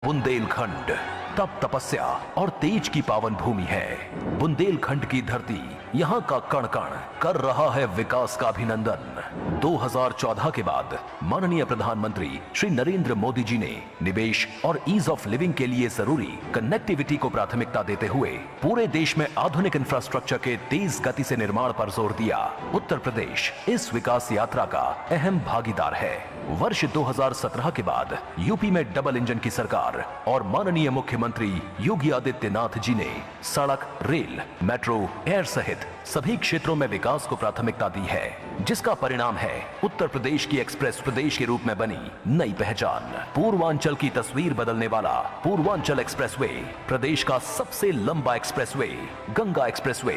बुंदेलखंड तप तपस्या और तेज की पावन भूमि है। बुंदेलखंड की धरती यहाँ का कण कण कर रहा है विकास का अभिनंदन। 2014 के बाद माननीय प्रधानमंत्री श्री नरेंद्र मोदी जी ने निवेश और ईज ऑफ लिविंग के लिए जरूरी कनेक्टिविटी को प्राथमिकता देते हुए पूरे देश में आधुनिक इंफ्रास्ट्रक्चर के तेज गति से निर्माण पर जोर दिया। उत्तर प्रदेश इस विकास यात्रा का अहम भागीदार है। वर्ष 2017 के बाद यूपी में डबल इंजन की सरकार और माननीय मुख्यमंत्री योगी आदित्यनाथ जी ने सड़क, रेल, मेट्रो, एयर सहित सभी क्षेत्रों में विकास को प्राथमिकता दी है, जिसका परिणाम है उत्तर प्रदेश की एक्सप्रेस प्रदेश के रूप में बनी नई पहचान। पूर्वांचल की तस्वीर बदलने वाला पूर्वांचल एक्सप्रेसवे, प्रदेश का सबसे लंबा expressway, Ganga expressway,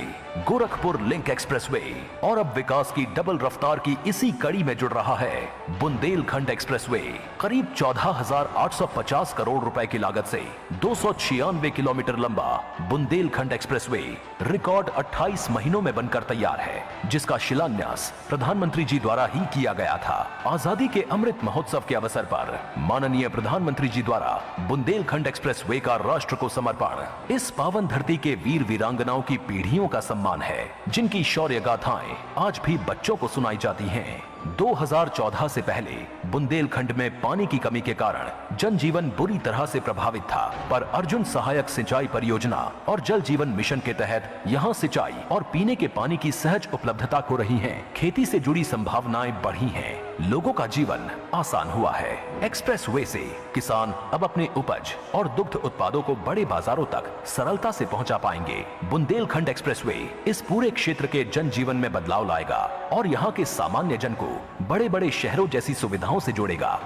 Gorakhpur link expressway और अब विकास की डबल रफ्तार की इसी कड़ी में जुड़ रहा है बुंदेलखंड एक्सप्रेसवे। करीब 14,850 करोड़ रुपए की लागत से 296 किलोमीटर लंबा बुंदेलखंड एक्सप्रेसवे रिकॉर्ड 28 महीनों में बनकर तैयार है, जिसका शिलान्यास प्रधानमंत्री जी द्वारा ही किया गया था। आजादी के अमृत महोत्सव के अवसर पर माननीय प्रधानमंत्री जी द्वारा बुंदेलखंड एक्सप्रेसवे का राष्ट्र को समर्पण इस पावन धरती के वीर वीरांगनाओं की पीढ़ियों का सम्मान है, जिनकी शौर्य गाथाएं आज भी बच्चों को सुनाई जाती हैं। 2014 से पहले बुंदेलखंड में पानी की कमी के कारण जनजीवन बुरी तरह से प्रभावित था, पर अर्जुन सहायक सिंचाई परियोजना और जल जीवन मिशन के तहत यहां सिंचाई और पीने के पानी की सहज उपलब्धता हो रही है। खेती से जुड़ी संभावनाएं बढ़ी हैं, लोगों का जीवन आसान हुआ है। एक्सप्रेसवे से किसान अब अपने उपज और दुग्ध उत्पादों को बड़े बाजारों तक सरलता से पहुंचा पाएंगे। बुंदेलखंड एक्सप्रेसवे इस पूरे क्षेत्र के जनजीवन में बदलाव लाएगा और यहाँ के सामान्य जन को बड़े बड़े शहरों जैसी सुविधाओं से जोड़ेगा।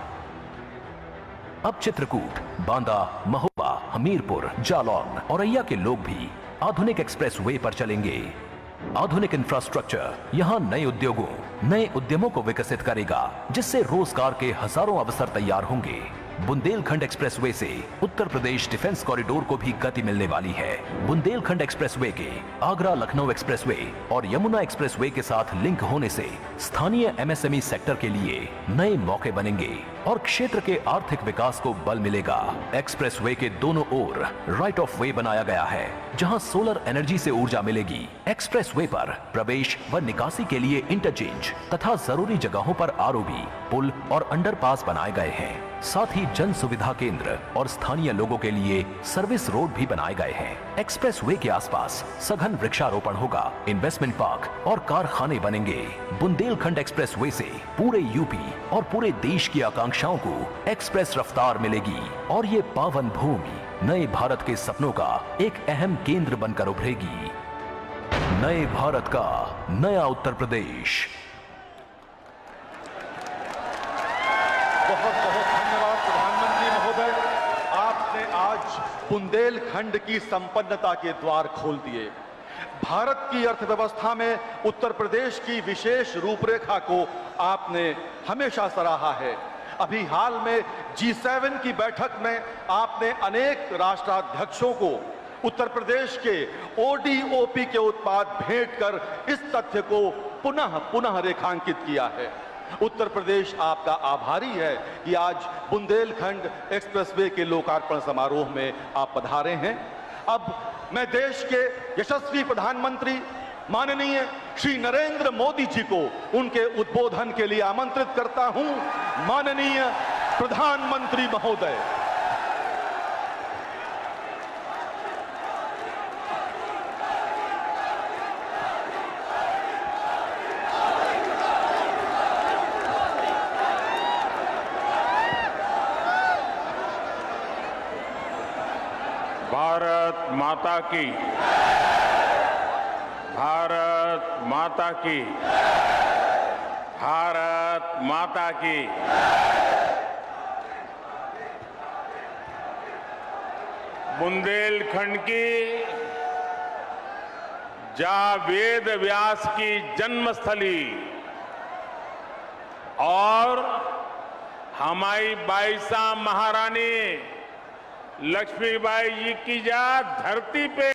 अब चित्रकूट, बांदा, महोबा, हमीरपुर, जालौन, औरैया के लोग भी आधुनिक एक्सप्रेसवे पर चलेंगे। आधुनिक इंफ्रास्ट्रक्चर यहाँ नए उद्योगों, नए उद्यमों को विकसित करेगा, जिससे रोजगार के हजारों अवसर तैयार होंगे। बुंदेलखंड एक्सप्रेसवे से उत्तर प्रदेश डिफेंस कॉरिडोर को भी गति मिलने वाली है। बुंदेलखंड एक्सप्रेसवे के आगरा लखनऊ एक्सप्रेसवे और यमुना एक्सप्रेसवे के साथ लिंक होने से स्थानीय एमएसएमई सेक्टर के लिए नए मौके बनेंगे और क्षेत्र के आर्थिक विकास को बल मिलेगा। एक्सप्रेसवे के दोनों ओर राइट ऑफ वे बनाया गया है, जहां सोलर एनर्जी से ऊर्जा मिलेगी। एक्सप्रेसवे पर प्रवेश व निकासी के लिए इंटरचेंज तथा जरूरी जगहों पर आरओबी, पुल और अंडरपास बनाए गए हैं। साथ ही जन सुविधा केंद्र और स्थानीय लोगों के लिए सर्विस रोड भी बनाए गए हैं। एक्सप्रेसवे के आसपास सघन वृक्षारोपण होगा, इन्वेस्टमेंट पार्क और कारखाने बनेंगे। बुंदेलखंड एक्सप्रेसवे से पूरे यूपी और पूरे देश की आकांक्षाओं को एक्सप्रेस रफ्तार मिलेगी और ये पावन भूमि नए भारत के सपनों का एक अहम केंद्र बनकर उभरेगी। नए भारत का नया उत्तर प्रदेश। बहुत बहुत धन्यवाद प्रधानमंत्री महोदय, आपने आज बुंदेलखंड की संपन्नता के द्वार खोल दिए। भारत की अर्थव्यवस्था में उत्तर प्रदेश की विशेष रूपरेखा को आपने हमेशा सराहा है। अभी हाल में G7 की बैठक में आपने अनेक राष्ट्राध्यक्षों को उत्तर प्रदेश के ODOP के उत्पाद भेंट कर इस तथ्य को पुनः पुनः रेखांकित किया है। उत्तर प्रदेश आपका आभारी है कि आज बुंदेलखंड एक्सप्रेसवे के लोकार्पण समारोह में आप पधारे हैं। अब मैं देश के यशस्वी प्रधानमंत्री माननीय श्री नरेंद्र मोदी जी को उनके उद्बोधन के लिए आमंत्रित करता हूं। माननीय प्रधानमंत्री महोदय। भारत माता की, भारत माता की, भारत माता की। बुंदेलखंड की जहाँ वेद व्यास की जन्मस्थली और हमारी बाईसा महारानी लक्ष्मीबाई जी की जा धरती पे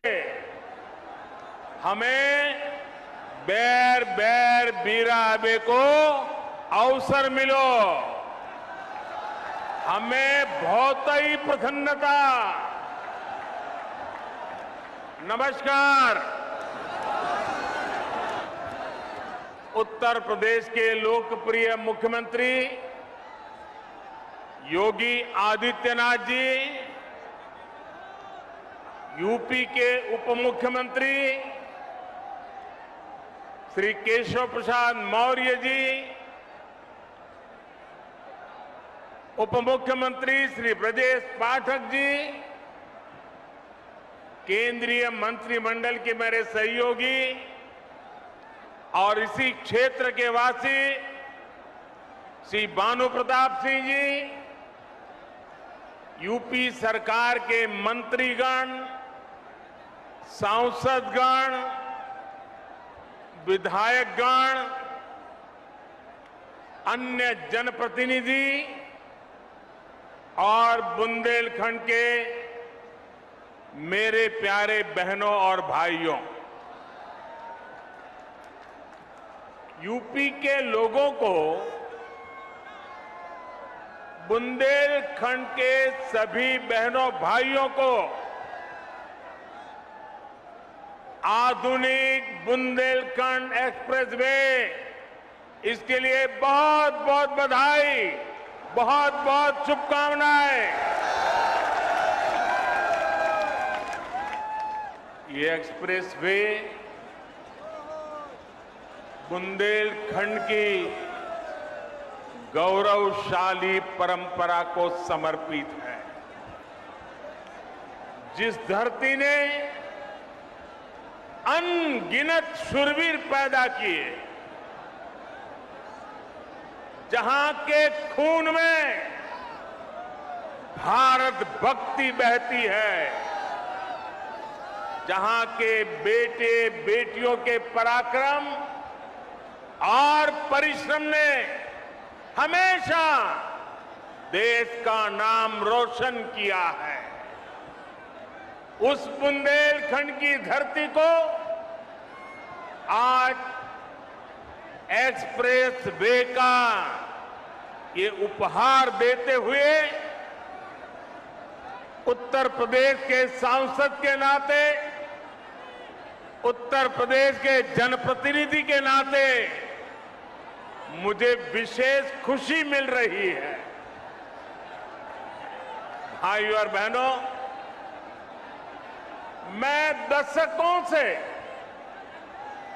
हमें बैर बैर बीरा आबे को अवसर मिलो। हमें बहुत ही प्रसन्नता। नमस्कार। उत्तर प्रदेश के लोकप्रिय मुख्यमंत्री योगी आदित्यनाथ जी, यूपी के उप मुख्यमंत्री श्री केशव प्रसाद मौर्य जी, उप मुख्यमंत्री श्री ब्रजेश पाठक जी, केंद्रीय मंत्रिमंडल के मेरे सहयोगी और इसी क्षेत्र के वासी श्री भानु प्रताप सिंह जी, यूपी सरकार के मंत्रीगण, सांसदगण, विधायकगण, अन्य जनप्रतिनिधि और बुंदेलखंड के मेरे प्यारे बहनों और भाइयों, यूपी के लोगों को, बुंदेलखंड के सभी बहनों भाइयों को आधुनिक बुंदेलखंड एक्सप्रेसवे, इसके लिए बहुत बहुत बधाई, बहुत बहुत शुभकामनाएं। ये एक्सप्रेसवे बुंदेलखंड की गौरवशाली परंपरा को समर्पित है। जिस धरती ने अनगिनत शूरवीर पैदा किए, जहां के खून में भारत भक्ति बहती है, जहां के बेटे बेटियों के पराक्रम और परिश्रम ने हमेशा देश का नाम रोशन किया है, उस बुंदेलखंड की धरती को आज एक्सप्रेस वे का ये उपहार देते हुए उत्तर प्रदेश के सांसद के नाते, उत्तर प्रदेश के जनप्रतिनिधि के नाते मुझे विशेष खुशी मिल रही है। भाइयों और बहनों, मैं दशकों से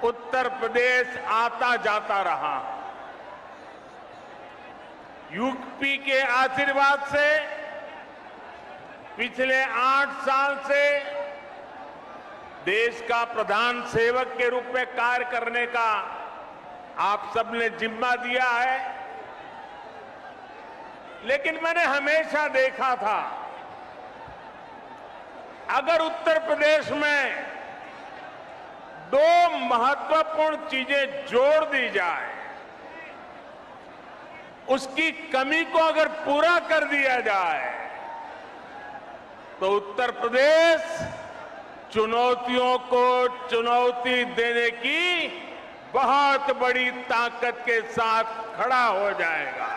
उत्तर प्रदेश आता जाता रहा। यूपी के आशीर्वाद से पिछले 8 साल से देश का प्रधान सेवक के रूप में कार्य करने का आप सबने जिम्मा दिया है। लेकिन मैंने हमेशा देखा था, अगर उत्तर प्रदेश में 2 महत्वपूर्ण चीजें जोड़ दी जाए, उसकी कमी को अगर पूरा कर दिया जाए, तो उत्तर प्रदेश चुनौतियों को चुनौती देने की बहुत बड़ी ताकत के साथ खड़ा हो जाएगा।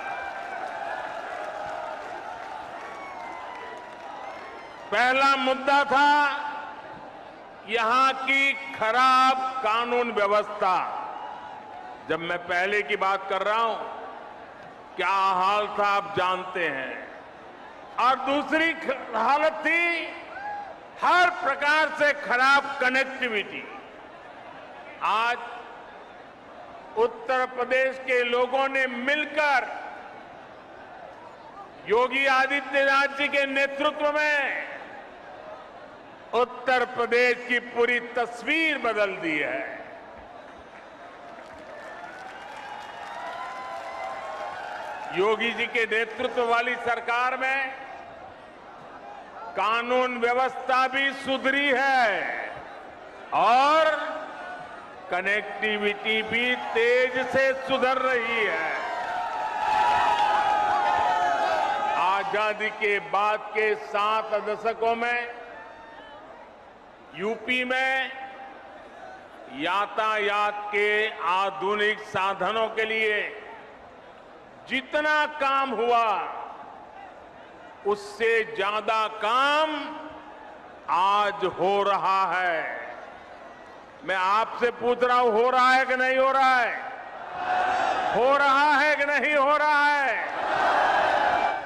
पहला मुद्दा था यहां की खराब कानून व्यवस्था। जब मैं पहले की बात कर रहा हूं, क्या हाल था आप जानते हैं। और दूसरी हालत थी हर प्रकार से खराब कनेक्टिविटी। आज उत्तर प्रदेश के लोगों ने मिलकर योगी आदित्यनाथ जी के नेतृत्व में उत्तर प्रदेश की पूरी तस्वीर बदल दी है। योगी जी के नेतृत्व वाली सरकार में कानून व्यवस्था भी सुधरी है और कनेक्टिविटी भी तेज से सुधर रही है। आजादी के बाद के 7 दशकों में यूपी में यातायात के आधुनिक साधनों के लिए जितना काम हुआ, उससे ज्यादा काम आज हो रहा है। मैं आपसे पूछ रहा हूं, हो रहा है कि नहीं हो रहा है? हो रहा है कि नहीं हो रहा है?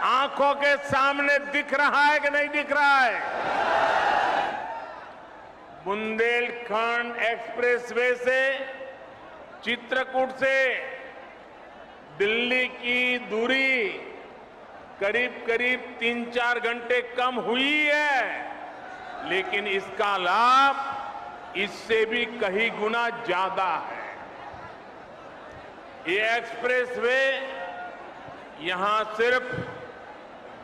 आंखों के सामने दिख रहा है कि नहीं दिख रहा है? बुंदेलखंड एक्सप्रेसवे से चित्रकूट से दिल्ली की दूरी करीब करीब 3-4 घंटे कम हुई है, लेकिन इसका लाभ इससे भी कई गुना ज्यादा है। ये एक्सप्रेसवे यहां सिर्फ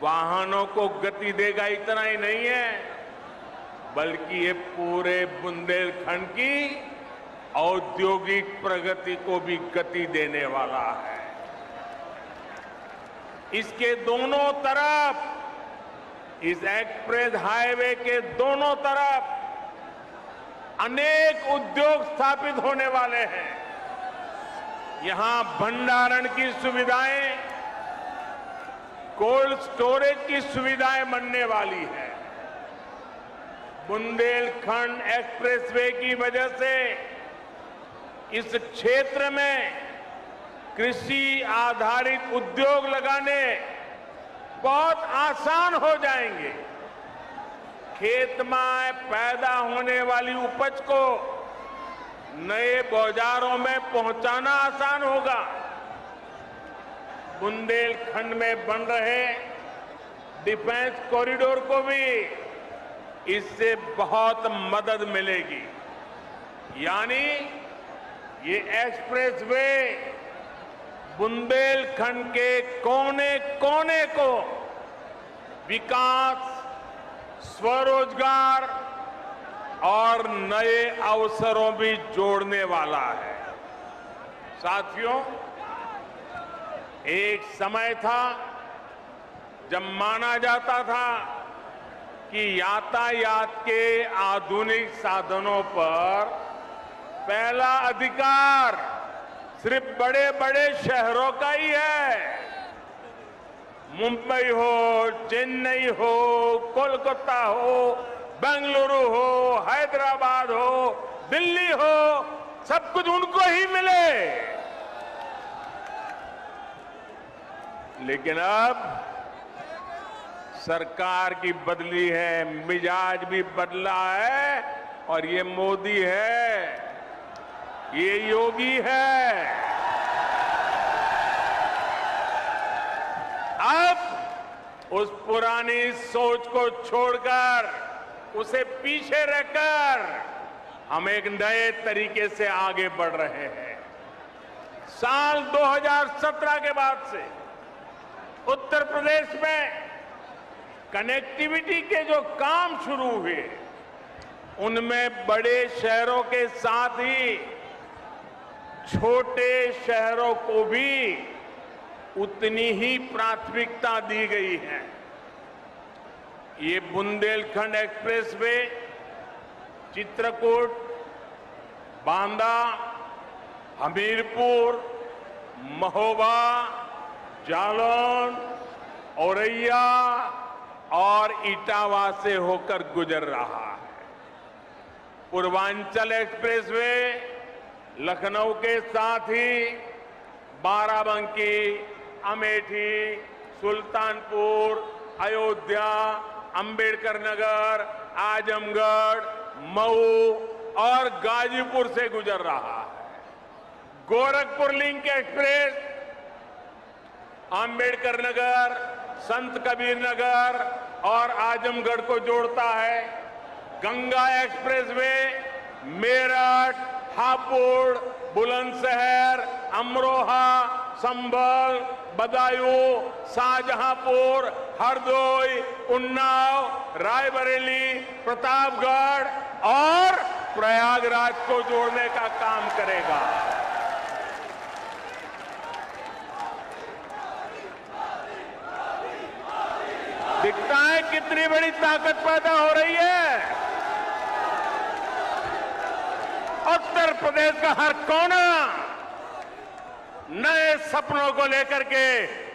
वाहनों को गति देगा इतना ही नहीं है, बल्कि ये पूरे बुंदेलखंड की औद्योगिक प्रगति को भी गति देने वाला है। इसके दोनों तरफ, इस एक्सप्रेस हाईवे के दोनों तरफ अनेक उद्योग स्थापित होने वाले हैं। यहां भंडारण की सुविधाएं, कोल्ड स्टोरेज की सुविधाएं बनने वाली है। बुंदेलखंड एक्सप्रेसवे की वजह से इस क्षेत्र में कृषि आधारित उद्योग लगाने बहुत आसान हो जाएंगे। खेत में पैदा होने वाली उपज को नए बाजारों में पहुंचाना आसान होगा। बुंदेलखंड में बन रहे डिफेंस कॉरिडोर को भी इससे बहुत मदद मिलेगी। यानी ये एक्सप्रेसवे बुंदेलखंड के कोने कोने को विकास, स्वरोजगार और नए अवसरों भी जोड़ने वाला है। साथियों, एक समय था जब माना जाता था कि यातायात के आधुनिक साधनों पर पहला अधिकार सिर्फ बड़े बड़े शहरों का ही है। मुंबई हो, चेन्नई हो, कोलकाता हो, बेंगलुरु हो, हैदराबाद हो, दिल्ली हो, सब कुछ उनको ही मिले। लेकिन अब सरकार की बदली है, मिजाज भी बदला है, और ये मोदी है, ये योगी है। अब उस पुरानी सोच को छोड़कर, उसे पीछे रखकर हम एक नए तरीके से आगे बढ़ रहे हैं। साल 2017 के बाद से उत्तर प्रदेश में कनेक्टिविटी के जो काम शुरू हुए, उनमें बड़े शहरों के साथ ही छोटे शहरों को भी उतनी ही प्राथमिकता दी गई है। ये बुंदेलखंड एक्सप्रेसवे चित्रकूट, बांदा, हमीरपुर, महोबा, जालौन, औरैया और इटावा से होकर गुजर रहा है। पूर्वांचल एक्सप्रेसवे लखनऊ के साथ ही बाराबंकी, अमेठी, सुल्तानपुर, अयोध्या, अंबेडकर नगर, आजमगढ़, मऊ और गाजीपुर से गुजर रहा है। गोरखपुर लिंक एक्सप्रेस अंबेडकर नगर, संत कबीर नगर और आजमगढ़ को जोड़ता है। गंगा एक्सप्रेसवे मेरठ, हापुड़, बुलंदशहर, अमरोहा, संभल, बदायूं, शाहजहांपुर, हरदोई, उन्नाव, रायबरेली, प्रतापगढ़ और प्रयागराज को जोड़ने का काम करेगा। दिखता है कितनी बड़ी ताकत पैदा हो रही है। उत्तर प्रदेश का हर कोना नए सपनों को लेकर के,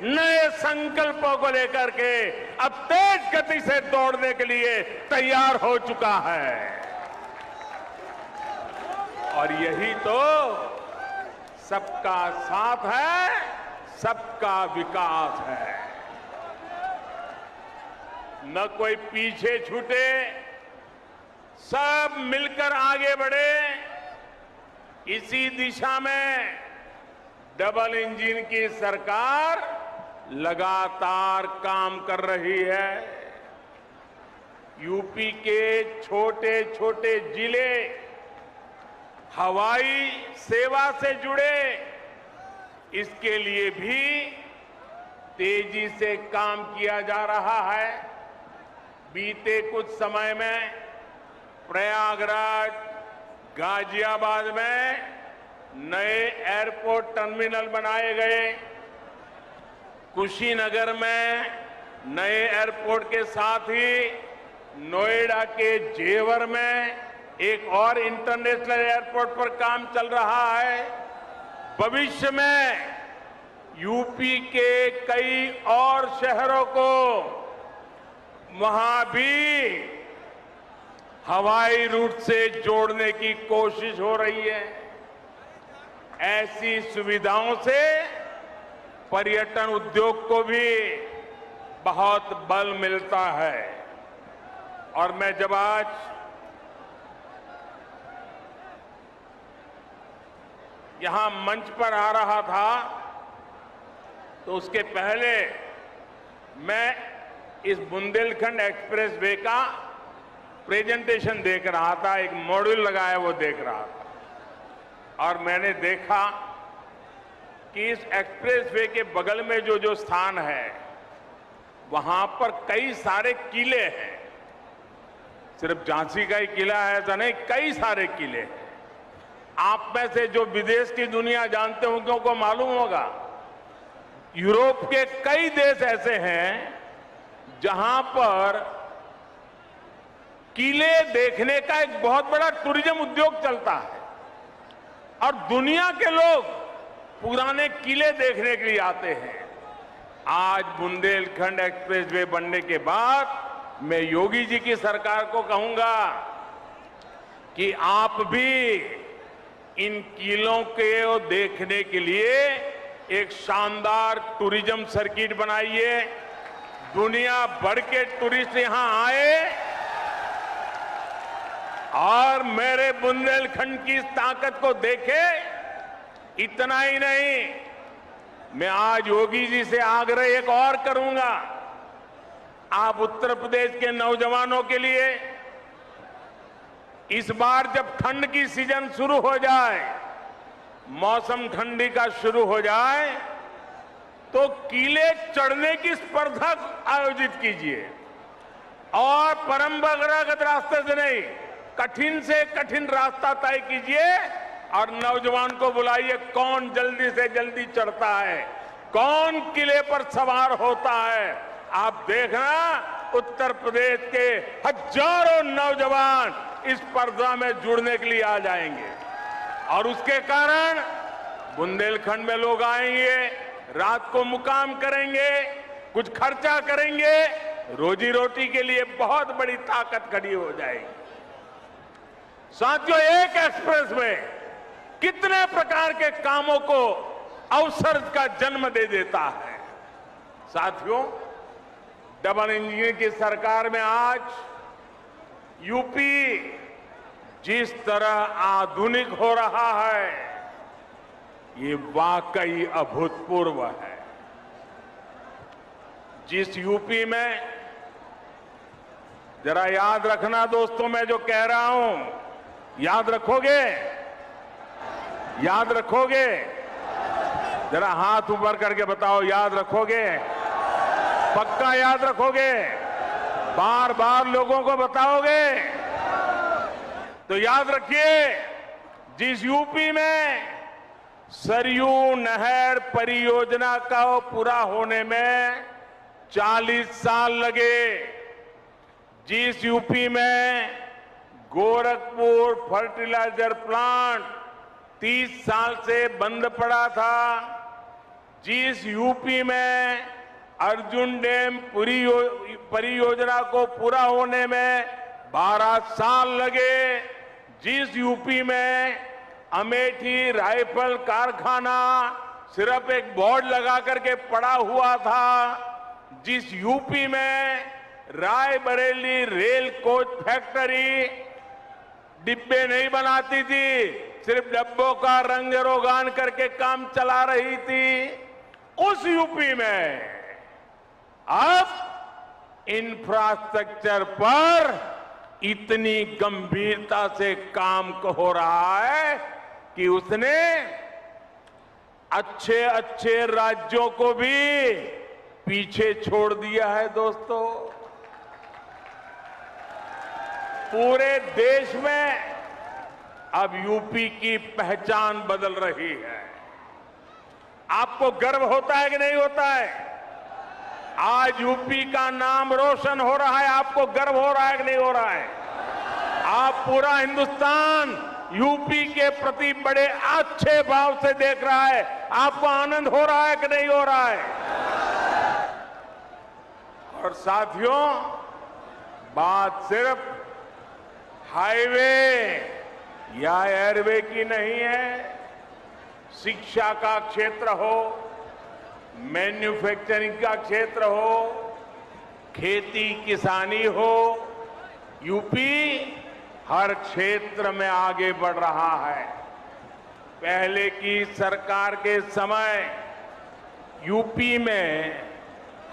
नए संकल्पों को लेकर के अब तेज गति से दौड़ने के लिए तैयार हो चुका है। और यही तो सबका साथ है, सबका विकास है। न कोई पीछे छूटे, सब मिलकर आगे बढ़े। इसी दिशा में डबल इंजन की सरकार लगातार काम कर रही है। यूपी के छोटे छोटे जिले हवाई सेवा से जुड़े, इसके लिए भी तेजी से काम किया जा रहा है। बीते कुछ समय में प्रयागराज, गाजियाबाद में नए एयरपोर्ट टर्मिनल बनाए गए। कुशीनगर में नए एयरपोर्ट के साथ ही नोएडा के जेवर में एक और इंटरनेशनल एयरपोर्ट पर काम चल रहा है। भविष्य में यूपी के कई और शहरों को वहां भी हवाई रूट से जोड़ने की कोशिश हो रही है। ऐसी सुविधाओं से पर्यटन उद्योग को भी बहुत बल मिलता है। और मैं जब आज यहां मंच पर आ रहा था तो उसके पहले मैं इस बुंदेलखंड एक्सप्रेस वे का प्रेजेंटेशन देख रहा था, एक मॉड्यूल लगाया वो देख रहा था। और मैंने देखा कि इस एक्सप्रेस वे के बगल में जो जो स्थान है वहां पर कई सारे किले हैं। सिर्फ झांसी का ही किला है ऐसा नहीं, कई सारे किले हैं। आप में से जो विदेश की दुनिया जानते होंगे उनको मालूम होगा, यूरोप के कई देश ऐसे हैं जहां पर किले देखने का एक बहुत बड़ा टूरिज्म उद्योग चलता है और दुनिया के लोग पुराने किले देखने के लिए आते हैं। आज बुंदेलखंड एक्सप्रेसवे बनने के बाद मैं योगी जी की सरकार को कहूंगा कि आप भी इन किलों को देखने के लिए एक शानदार टूरिज्म सर्किट बनाइए। दुनिया भर के टूरिस्ट यहां आए और मेरे बुंदेलखंड की ताकत को देखे। इतना ही नहीं, मैं आज योगी जी से आग्रह एक और करूंगा। आप उत्तर प्रदेश के नौजवानों के लिए इस बार जब ठंड की सीजन शुरू हो जाए, मौसम ठंडी का शुरू हो जाए, तो किले चढ़ने की स्पर्धा आयोजित कीजिए और परंपरागत रास्ते से नहीं, कठिन से कठिन रास्ता तय कीजिए और नौजवान को बुलाइए। कौन जल्दी से जल्दी चढ़ता है, कौन किले पर सवार होता है, आप देखना उत्तर प्रदेश के हजारों नौजवान इस स्पर्धा में जुड़ने के लिए आ जाएंगे और उसके कारण बुंदेलखंड में लोग आएंगे, रात को मुकाम करेंगे, कुछ खर्चा करेंगे, रोजी रोटी के लिए बहुत बड़ी ताकत खड़ी हो जाएगी। साथियों, एक एक्सप्रेस में कितने प्रकार के कामों को अवसर का जन्म दे देता है। साथियों, डबल इंजन की सरकार में आज यूपी जिस तरह आधुनिक हो रहा है, ये वाकई अभूतपूर्व है। जिस यूपी में, जरा याद रखना दोस्तों, मैं जो कह रहा हूं याद रखोगे? याद रखोगे? जरा हाथ ऊपर करके बताओ, याद रखोगे? पक्का याद रखोगे? बार बार लोगों को बताओगे? तो याद रखिए, जिस यूपी में सरयू नहर परियोजना का पूरा होने में 40 साल लगे, जिस यूपी में गोरखपुर फर्टिलाइजर प्लांट 30 साल से बंद पड़ा था, जिस यूपी में अर्जुन डैम परियोजना को पूरा होने में 12 साल लगे, जिस यूपी में अमेठी राइफल कारखाना सिर्फ एक बोर्ड लगा करके पड़ा हुआ था, जिस यूपी में रायबरेली रेल कोच फैक्ट्री डिब्बे नहीं बनाती थी, सिर्फ डब्बों का रंग रोगान करके काम चला रही थी, उस यूपी में अब इंफ्रास्ट्रक्चर पर इतनी गंभीरता से काम हो रहा है कि उसने अच्छे अच्छे राज्यों को भी पीछे छोड़ दिया है। दोस्तों, पूरे देश में अब यूपी की पहचान बदल रही है। आपको गर्व होता है कि नहीं होता है? आज यूपी का नाम रोशन हो रहा है, आपको गर्व हो रहा है कि नहीं हो रहा है? आप पूरा हिंदुस्तान यूपी के प्रति बड़े अच्छे भाव से देख रहा है, आपको आनंद हो रहा है कि नहीं हो रहा है? और साथियों, बात सिर्फ हाईवे या एयरवे की नहीं है। शिक्षा का क्षेत्र हो, मैन्युफैक्चरिंग का क्षेत्र हो, खेती किसानी हो, यूपी हर क्षेत्र में आगे बढ़ रहा है। पहले की सरकार के समय यूपी में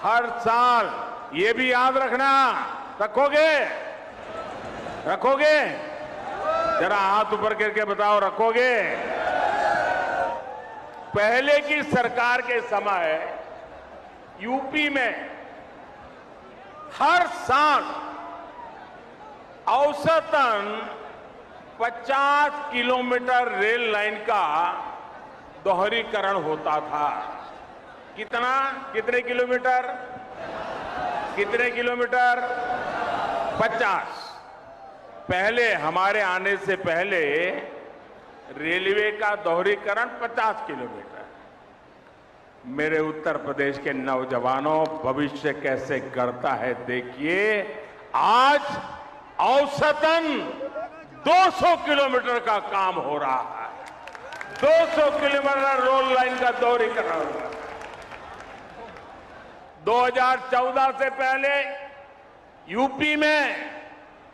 हर साल, ये भी याद रखना, रखोगे जरा हाथ ऊपर करके बताओ, रखोगे? पहले की सरकार के समय यूपी में हर साल औसतन 50 किलोमीटर रेल लाइन का दोहरीकरण होता था। कितने किलोमीटर? 50। पहले, हमारे आने से पहले रेलवे का दोहरीकरण 50 किलोमीटर। मेरे उत्तर प्रदेश के नौजवानों, भविष्य कैसे गढ़ता है देखिए। आज औसतन 200 किलोमीटर का काम हो रहा है। 200 किलोमीटर रोड लाइन का दोहरीकरण हो रहा है। 2014 से पहले यूपी में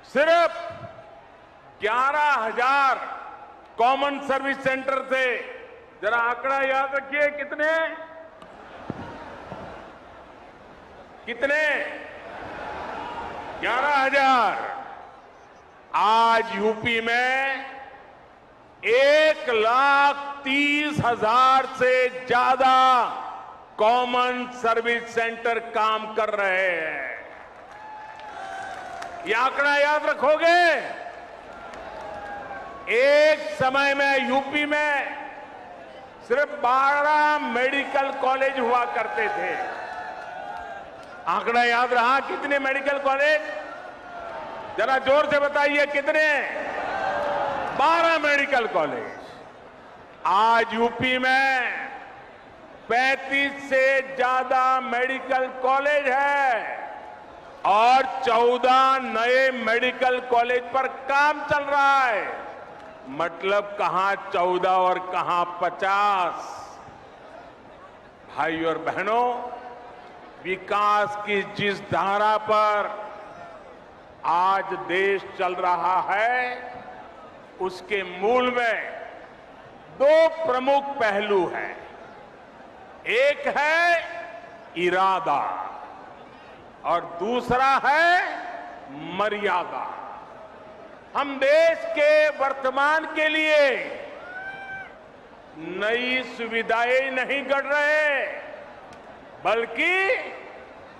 सिर्फ 11,000 कॉमन सर्विस सेंटर थे। जरा आंकड़ा याद रखिए, कितने 11,000। आज यूपी में 1,30,000 से ज्यादा कॉमन सर्विस सेंटर काम कर रहे हैं। ये आंकड़ा याद रखोगे? एक समय में यूपी में सिर्फ 12 मेडिकल कॉलेज हुआ करते थे। आंकड़ा याद रहा? कितने मेडिकल कॉलेज? जरा जोर से बताइए, कितने? 12 मेडिकल कॉलेज। आज यूपी में 35 से ज्यादा मेडिकल कॉलेज है और 14 नए मेडिकल कॉलेज पर काम चल रहा है। मतलब कहां 14 और कहां 50। भाई और बहनों, विकास की जिस धारा पर आज देश चल रहा है, उसके मूल में 2 प्रमुख पहलू हैं। एक है इरादा और दूसरा है मर्यादा। हम देश के वर्तमान के लिए नई सुविधाएं नहीं गढ़ रहे, बल्कि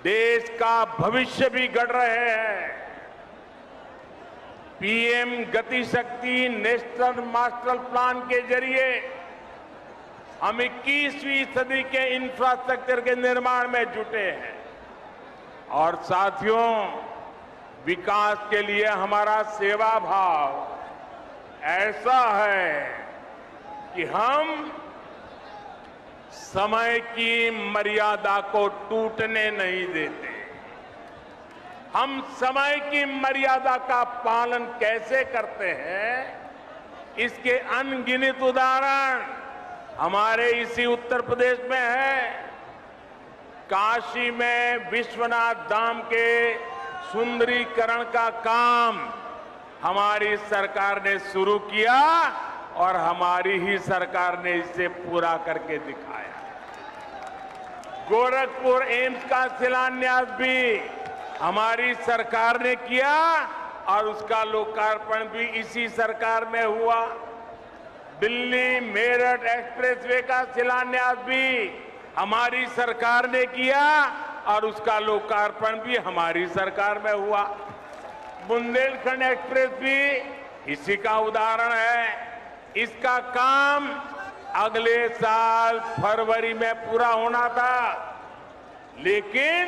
देश का भविष्य भी गढ़ रहे हैं। पीएम गति शक्ति नेशनल मास्टर प्लान के जरिए हम 21वीं सदी के इंफ्रास्ट्रक्चर के निर्माण में जुटे हैं। और साथियों, विकास के लिए हमारा सेवा भाव ऐसा है कि हम समय की मर्यादा को टूटने नहीं देते। हम समय की मर्यादा का पालन कैसे करते हैं, इसके अनगिनत उदाहरण हमारे इसी उत्तर प्रदेश में है। काशी में विश्वनाथ धाम के सुंदरीकरण का काम हमारी सरकार ने शुरू किया और हमारी ही सरकार ने इसे पूरा करके दिखाया। गोरखपुर एम्स का शिलान्यास भी हमारी सरकार ने किया और उसका लोकार्पण भी इसी सरकार में हुआ। दिल्ली मेरठ एक्सप्रेसवे का शिलान्यास भी हमारी सरकार ने किया और उसका लोकार्पण भी हमारी सरकार में हुआ। बुंदेलखंड एक्सप्रेस भी इसी का उदाहरण है। इसका काम अगले साल फरवरी में पूरा होना था, लेकिन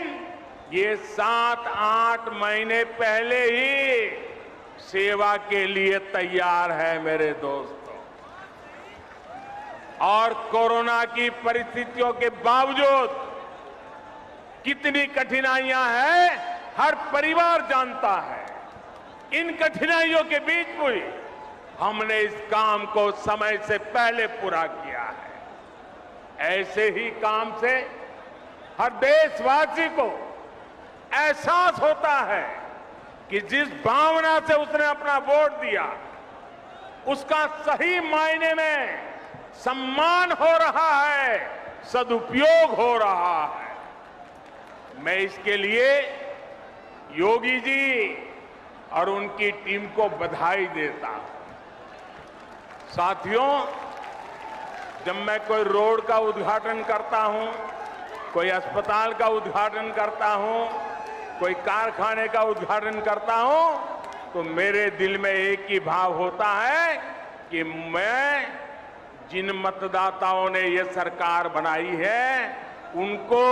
ये 7-8 महीने पहले ही सेवा के लिए तैयार है मेरे दोस्तों। और कोरोना की परिस्थितियों के बावजूद कितनी कठिनाइयां हैं, हर परिवार जानता है। इन कठिनाइयों के बीच भी हमने इस काम को समय से पहले पूरा किया है। ऐसे ही काम से हर देशवासी को एहसास होता है कि जिस भावना से उसने अपना वोट दिया, उसका सही मायने में सम्मान हो रहा है, सदुपयोग हो रहा है। मैं इसके लिए योगी जी और उनकी टीम को बधाई देता हूं। साथियों, जब मैं कोई रोड का उद्घाटन करता हूं, कोई अस्पताल का उद्घाटन करता हूं, कोई कारखाने का उद्घाटन करता हूं, तो मेरे दिल में एक ही भाव होता है कि मैं जिन मतदाताओं ने ये सरकार बनाई है उनको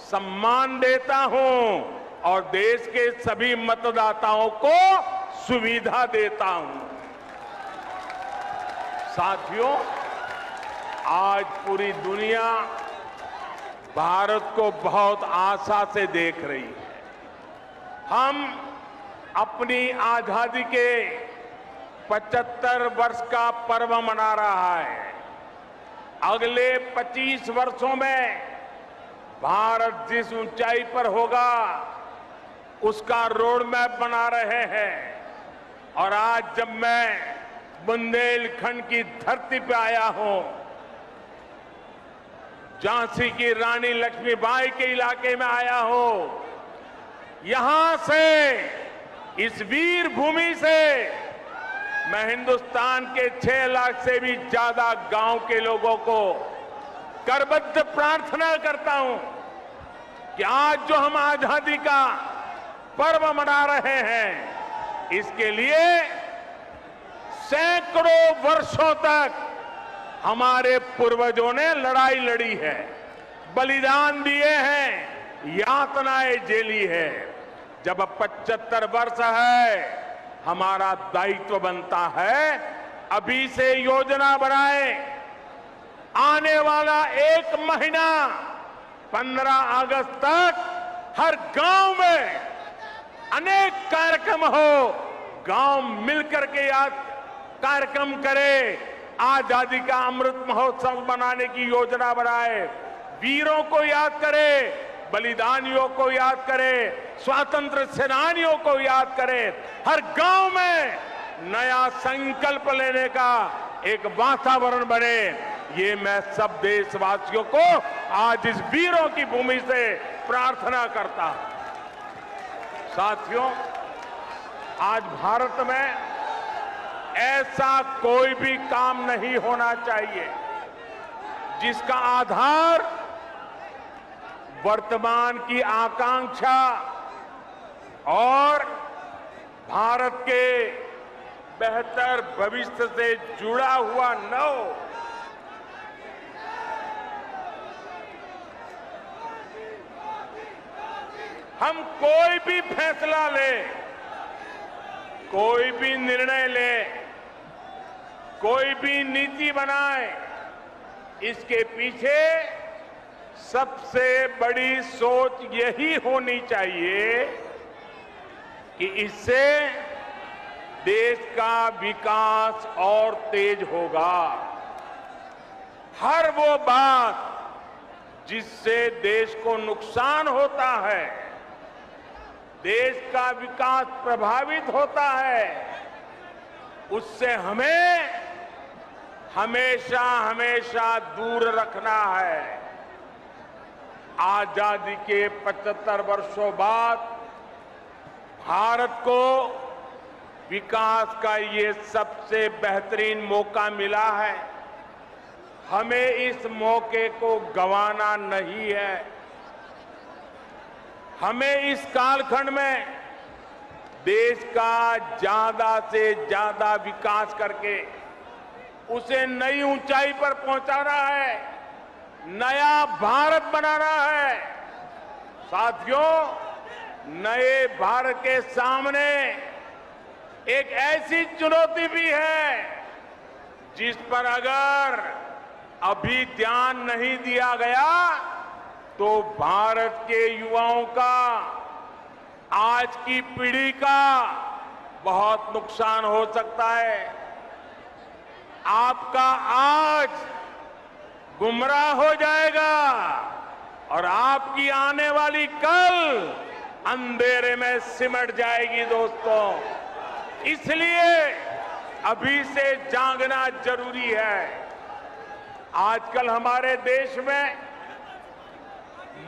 सम्मान देता हूं और देश के सभी मतदाताओं को सुविधा देता हूं। साथियों, आज पूरी दुनिया भारत को बहुत आशा से देख रही है। हम अपनी आजादी के 75 वर्ष का पर्व मना रहा है। अगले 25 वर्षों में भारत जिस ऊंचाई पर होगा उसका रोड मैप बना रहे हैं। और आज जब मैं बुंदेलखंड की धरती पे आया हूं, झांसी की रानी लक्ष्मीबाई के इलाके में आया हूं, यहां से इस वीर भूमि से मैं हिंदुस्तान के 6 लाख से भी ज्यादा गांव के लोगों को करबद्ध प्रार्थना करता हूं कि आज जो हम आजादी का पर्व मना रहे हैं, इसके लिए सैकड़ों वर्षों तक हमारे पूर्वजों ने लड़ाई लड़ी है, बलिदान दिए हैं, यातनाएं झेली है। जब 75 वर्ष है, हमारा दायित्व बनता है अभी से योजना बनाए। आने वाला 1 महीना 15 अगस्त तक हर गांव में अनेक कार्यक्रम हो, गांव मिलकर के याद कार्यक्रम करे, आजादी का अमृत महोत्सव बनाने की योजना बनाए, वीरों को याद करे, बलिदानियों को याद करे, स्वातंत्र सेनानियों को याद करे। हर गांव में नया संकल्प लेने का एक वातावरण बने, ये मैं सब देशवासियों को आज इस वीरों की भूमि से प्रार्थना करता हूं। साथियों, आज भारत में ऐसा कोई भी काम नहीं होना चाहिए जिसका आधार वर्तमान की आकांक्षा और भारत के बेहतर भविष्य से जुड़ा हुआ न हो। हम कोई भी फैसला लें, कोई भी निर्णय लें, कोई भी नीति बनाए, इसके पीछे सबसे बड़ी सोच यही होनी चाहिए कि इससे देश का विकास और तेज होगा। हर वो बात जिससे देश को नुकसान होता है, देश का विकास प्रभावित होता है, उससे हमें हमेशा हमेशा दूर रखना है। आजादी के 75 वर्षों बाद भारत को विकास का ये सबसे बेहतरीन मौका मिला है। हमें इस मौके को गंवाना नहीं है। हमें इस कालखंड में देश का ज्यादा से ज्यादा विकास करके उसे नई ऊंचाई पर पहुंचाना है, नया भारत बनाना है। साथियों, नए भारत के सामने एक ऐसी चुनौती भी है जिस पर अगर अभी ध्यान नहीं दिया गया तो भारत के युवाओं का, आज की पीढ़ी का बहुत नुकसान हो सकता है। आपका आज गुमराह हो जाएगा और आपकी आने वाली कल अंधेरे में सिमट जाएगी। दोस्तों, इसलिए अभी से जागना जरूरी है। आजकल हमारे देश में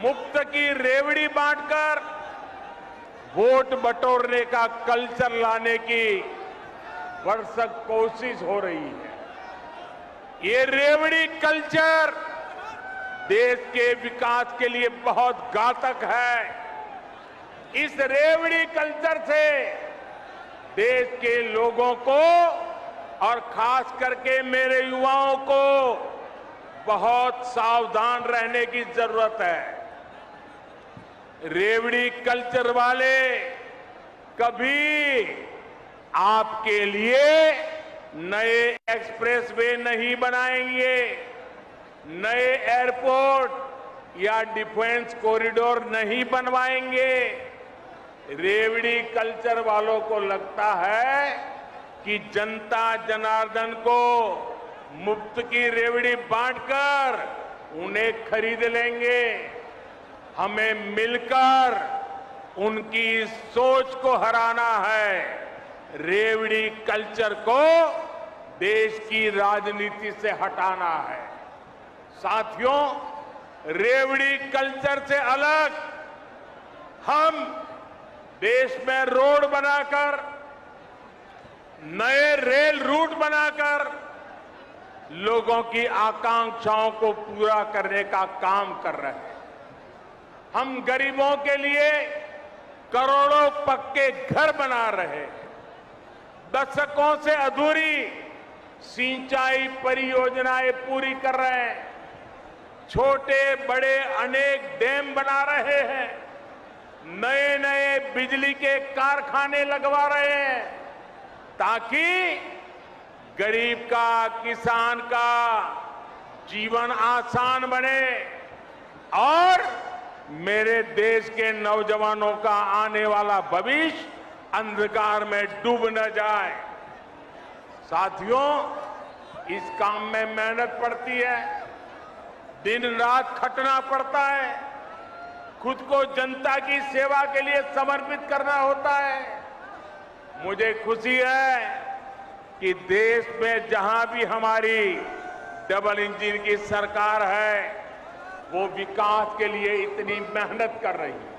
मुफ्त की रेवड़ी बांटकर वोट बटोरने का कल्चर लाने की भरसक कोशिश हो रही है। ये रेवड़ी कल्चर देश के विकास के लिए बहुत घातक है। इस रेवड़ी कल्चर से देश के लोगों को और खास करके मेरे युवाओं को बहुत सावधान रहने की जरूरत है। रेवड़ी कल्चर वाले कभी आपके लिए नए एक्सप्रेसवे नहीं बनाएंगे, नए एयरपोर्ट या डिफेंस कॉरिडोर नहीं बनवाएंगे। रेवड़ी कल्चर वालों को लगता है कि जनता जनार्दन को मुफ्त की रेवड़ी बांटकर उन्हें खरीद लेंगे। हमें मिलकर उनकी सोच को हराना है। रेवड़ी कल्चर को देश की राजनीति से हटाना है। साथियों, रेवड़ी कल्चर से अलग हम देश में रोड बनाकर, नए रेल रूट बनाकर लोगों की आकांक्षाओं को पूरा करने का काम कर रहे हैं। हम गरीबों के लिए करोड़ों पक्के घर बना रहे हैं। दशकों से अधूरी सिंचाई परियोजनाएं पूरी कर रहे हैं। छोटे बड़े अनेक डैम बना रहे हैं। नए नए बिजली के कारखाने लगवा रहे हैं ताकि गरीब का, किसान का जीवन आसान बने और मेरे देश के नौजवानों का आने वाला भविष्य अंधकार में डूब न जाए। साथियों, इस काम में मेहनत पड़ती है, दिन रात खटना पड़ता है, खुद को जनता की सेवा के लिए समर्पित करना होता है। मुझे खुशी है कि देश में जहां भी हमारी डबल इंजन की सरकार है वो विकास के लिए इतनी मेहनत कर रही है।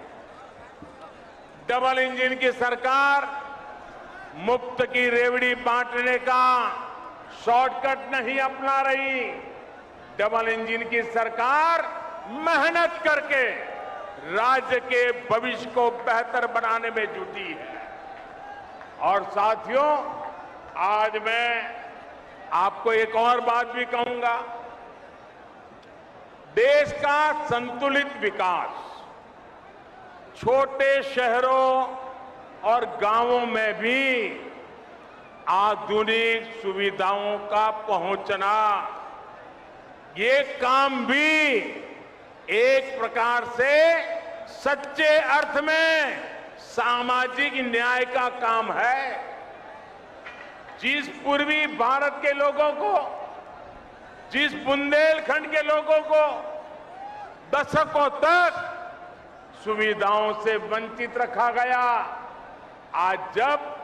डबल इंजन की सरकार मुफ्त की रेवड़ी बांटने का शॉर्टकट नहीं अपना रही। डबल इंजन की सरकार मेहनत करके राज्य के भविष्य को बेहतर बनाने में जुटी है। और साथियों, आज मैं आपको एक और बात भी कहूंगा। देश का संतुलित विकास छोटे शहरों और गांवों में भी आधुनिक सुविधाओं का पहुंचना, ये काम भी एक प्रकार से सच्चे अर्थ में सामाजिक न्याय का काम है। जिस पूर्वी भारत के लोगों को, जिस बुंदेलखंड के लोगों को दशकों तक सुविधाओं से वंचित रखा गया, आज जब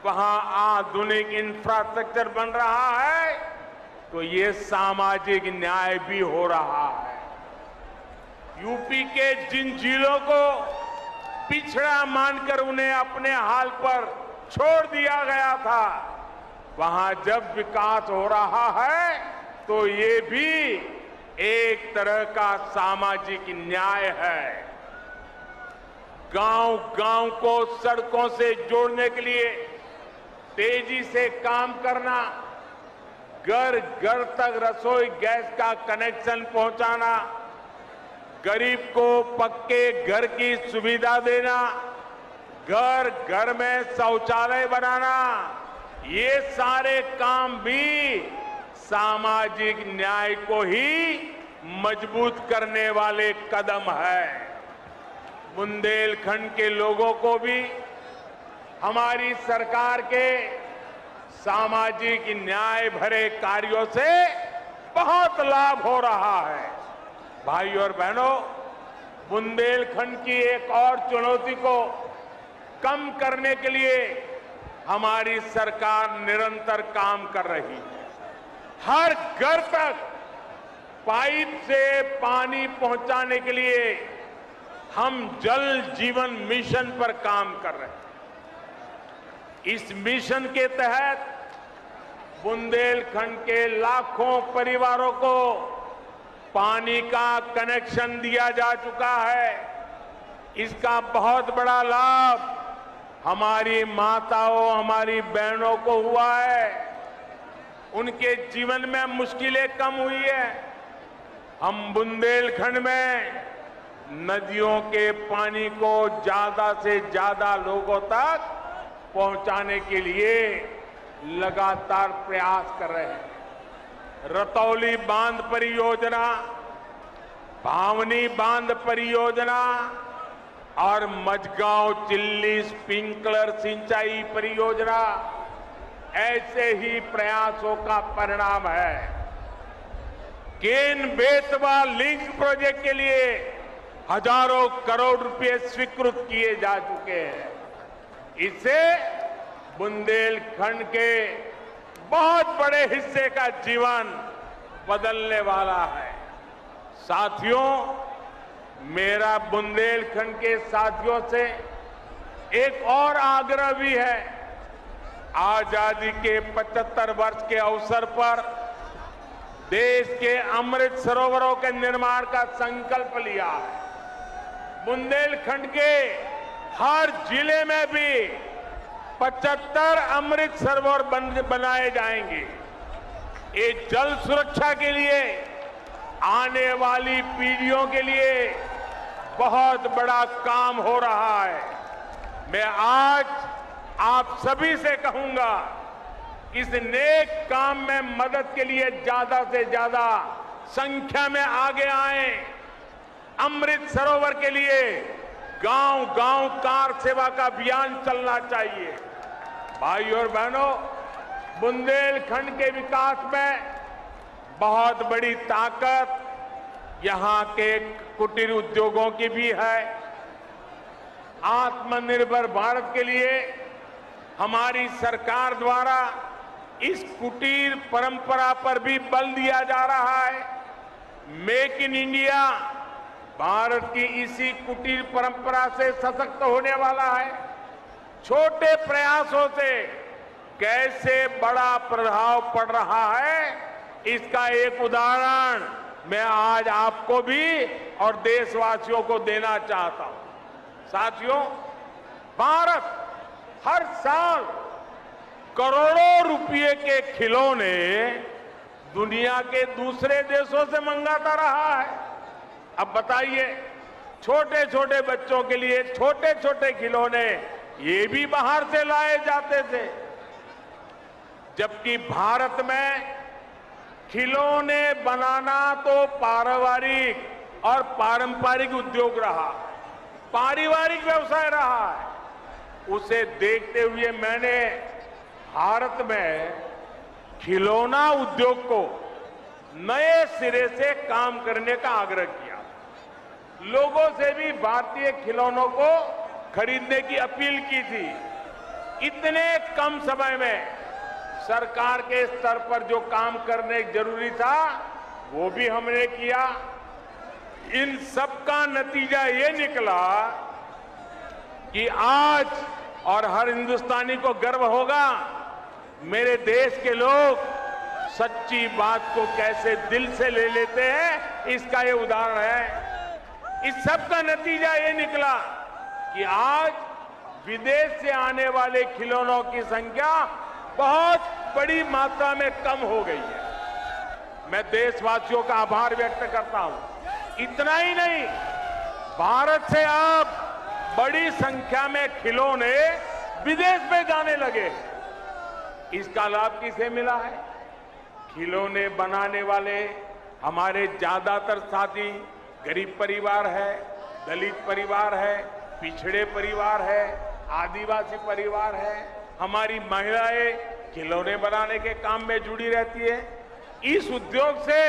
वहां आधुनिक इंफ्रास्ट्रक्चर बन रहा है तो ये सामाजिक न्याय भी हो रहा है। यूपी के जिन जिलों को पिछड़ा मानकर उन्हें अपने हाल पर छोड़ दिया गया था, वहां जब विकास हो रहा है तो ये भी एक तरह का सामाजिक न्याय है। गांव-गांव को सड़कों से जोड़ने के लिए तेजी से काम करना, घर घर तक रसोई गैस का कनेक्शन पहुंचाना, गरीब को पक्के घर की सुविधा देना, घर घर में शौचालय बनाना, ये सारे काम भी सामाजिक न्याय को ही मजबूत करने वाले कदम है। बुंदेलखंड के लोगों को भी हमारी सरकार के सामाजिक न्याय भरे कार्यों से बहुत लाभ हो रहा है। भाइयों और बहनों, बुंदेलखंड की एक और चुनौती को कम करने के लिए हमारी सरकार निरंतर काम कर रही है। हर घर तक पाइप से पानी पहुंचाने के लिए हम जल जीवन मिशन पर काम कर रहे हैं। इस मिशन के तहत बुंदेलखंड के लाखों परिवारों को पानी का कनेक्शन दिया जा चुका है। इसका बहुत बड़ा लाभ हमारी माताओं, हमारी बहनों को हुआ है। उनके जीवन में मुश्किलें कम हुई है। हम बुंदेलखंड में नदियों के पानी को ज्यादा से ज्यादा लोगों तक पहुंचाने के लिए लगातार प्रयास कर रहे हैं। रतौली बांध परियोजना, भावनी बांध परियोजना और मझगांव चिल्ली स्प्रिंकलर सिंचाई परियोजना ऐसे ही प्रयासों का परिणाम है। केन बेतवा लिंक प्रोजेक्ट के लिए हजारों करोड़ रुपए स्वीकृत किए जा चुके हैं। इससे बुंदेलखंड के बहुत बड़े हिस्से का जीवन बदलने वाला है। साथियों, मेरा बुंदेलखंड के साथियों से एक और आग्रह भी है। आजादी के 75 वर्ष के अवसर पर देश के अमृत सरोवरों के निर्माण का संकल्प लिया है। बुंदेलखंड के हर जिले में भी 75 अमृत सरोवर बनाए जाएंगे। ये जल सुरक्षा के लिए, आने वाली पीढ़ियों के लिए बहुत बड़ा काम हो रहा है। मैं आज आप सभी से कहूंगा, इस नेक काम में मदद के लिए ज्यादा से ज्यादा संख्या में आगे आए। अमृत सरोवर के लिए गांव-गांव कार सेवा का अभियान चलना चाहिए। भाइयों और बहनों, बुंदेलखंड के विकास में बहुत बड़ी ताकत यहां के कुटीर उद्योगों की भी है। आत्मनिर्भर भारत के लिए हमारी सरकार द्वारा इस कुटीर परंपरा पर भी बल दिया जा रहा है। मेक इन इंडिया भारत की इसी कुटीर परंपरा से सशक्त होने वाला है। छोटे प्रयासों से कैसे बड़ा प्रभाव पड़ रहा है, इसका एक उदाहरण मैं आज आपको भी और देशवासियों को देना चाहता हूं। साथियों, भारत हर साल करोड़ों रुपए के खिलौने दुनिया के दूसरे देशों से मंगाता रहा है। अब बताइए, छोटे छोटे बच्चों के लिए छोटे छोटे खिलौने ये भी बाहर से लाए जाते थे, जबकि भारत में खिलौने बनाना तो पारिवारिक और पारंपरिक उद्योग रहा, पारिवारिक व्यवसाय रहा है। उसे देखते हुए मैंने भारत में खिलौना उद्योग को नए सिरे से काम करने का आग्रह किया। लोगों से भी भारतीय खिलौनों को खरीदने की अपील की थी। इतने कम समय में सरकार के स्तर पर जो काम करने जरूरी था वो भी हमने किया। इन सब का नतीजा ये निकला कि आज, और हर हिंदुस्तानी को गर्व होगा, मेरे देश के लोग सच्ची बात को कैसे दिल से ले लेते हैं, इसका ये उदाहरण है। इस सब का नतीजा ये निकला कि आज विदेश से आने वाले खिलौनों की संख्या बहुत बड़ी मात्रा में कम हो गई है। मैं देशवासियों का आभार व्यक्त करता हूं। इतना ही नहीं, भारत से अब बड़ी संख्या में खिलौने विदेश में जाने लगे। इसका लाभ किसे मिला है? खिलौने बनाने वाले हमारे ज्यादातर साथी गरीब परिवार है, दलित परिवार है, पिछड़े परिवार है, आदिवासी परिवार है। हमारी महिलाएं खिलौने बनाने के काम में जुड़ी रहती है। इस उद्योग से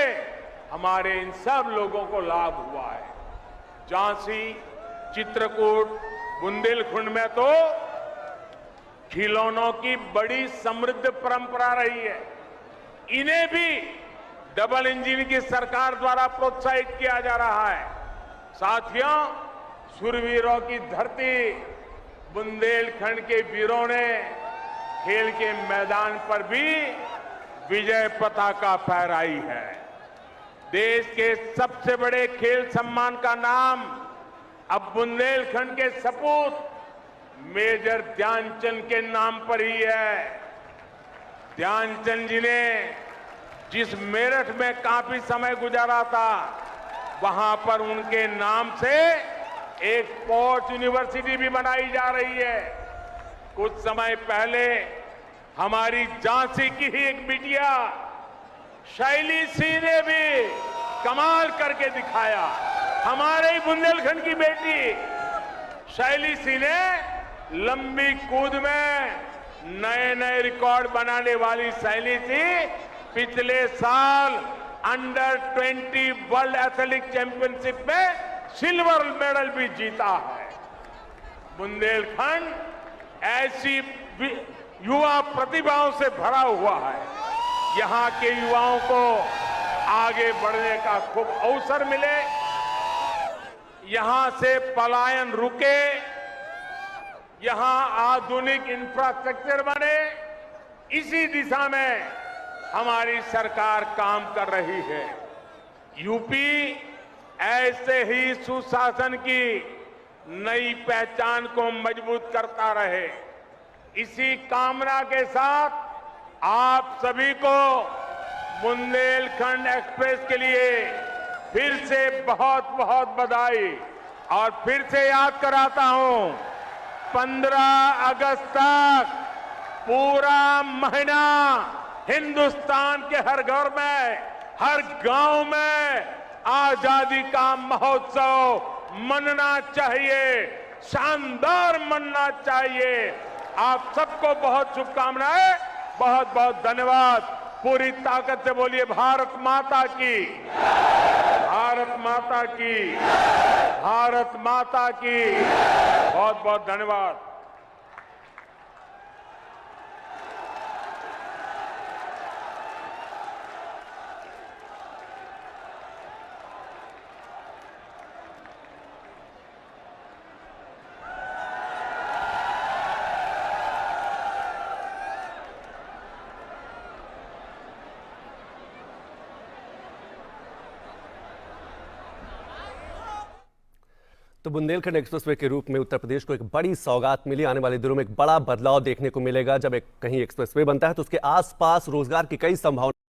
हमारे इन सब लोगों को लाभ हुआ है। झांसी, चित्रकूट, बुंदेलखंड में तो खिलौनों की बड़ी समृद्ध परंपरा रही है। इन्हें भी डबल इंजन की सरकार द्वारा प्रोत्साहित किया जा रहा है। साथियों, शूरवीरों की धरती बुंदेलखंड के वीरों ने खेल के मैदान पर भी विजय पताका फहराई है। देश के सबसे बड़े खेल सम्मान का नाम अब बुंदेलखंड के सपूत मेजर ध्यानचंद के नाम पर ही है। ध्यानचंद जी ने जिस मेरठ में काफी समय गुजारा था, वहां पर उनके नाम से एक स्पोर्ट्स यूनिवर्सिटी भी बनाई जा रही है। कुछ समय पहले हमारी झांसी की ही एक बिटिया शैली सिंह ने भी कमाल करके दिखाया। हमारे ही बुंदेलखंड की बेटी शैली सिंह ने लंबी कूद में नए नए रिकॉर्ड बनाने वाली शैली सिंह पिछले साल अंडर 20 वर्ल्ड एथलेटिक चैंपियनशिप में सिल्वर मेडल भी जीता है। बुंदेलखंड ऐसी युवा प्रतिभाओं से भरा हुआ है। यहां के युवाओं को आगे बढ़ने का खूब अवसर मिले, यहां से पलायन रुके, यहां आधुनिक इंफ्रास्ट्रक्चर बने, इसी दिशा में हमारी सरकार काम कर रही है। यूपी ऐसे ही सुशासन की नई पहचान को मजबूत करता रहे, इसी कामना के साथ आप सभी को बुंदेलखंड एक्सप्रेस के लिए फिर से बहुत बहुत बधाई। और फिर से याद कराता हूं, 15 अगस्त तक पूरा महीना हिंदुस्तान के हर घर में, हर गांव में आजादी का महोत्सव मनना चाहिए, शानदार मनना चाहिए। आप सबको बहुत शुभकामनाएं, बहुत बहुत धन्यवाद। पूरी ताकत से बोलिए भारत माता की, भारत माता की, भारत माता की। बहुत बहुत धन्यवाद। तो बुंदेलखंड एक्सप्रेसवे के रूप में उत्तर प्रदेश को एक बड़ी सौगात मिली। आने वाले दिनों में एक बड़ा बदलाव देखने को मिलेगा। जब एक कहीं एक्सप्रेसवे बनता है तो उसके आसपास रोजगार की कई संभावनाएं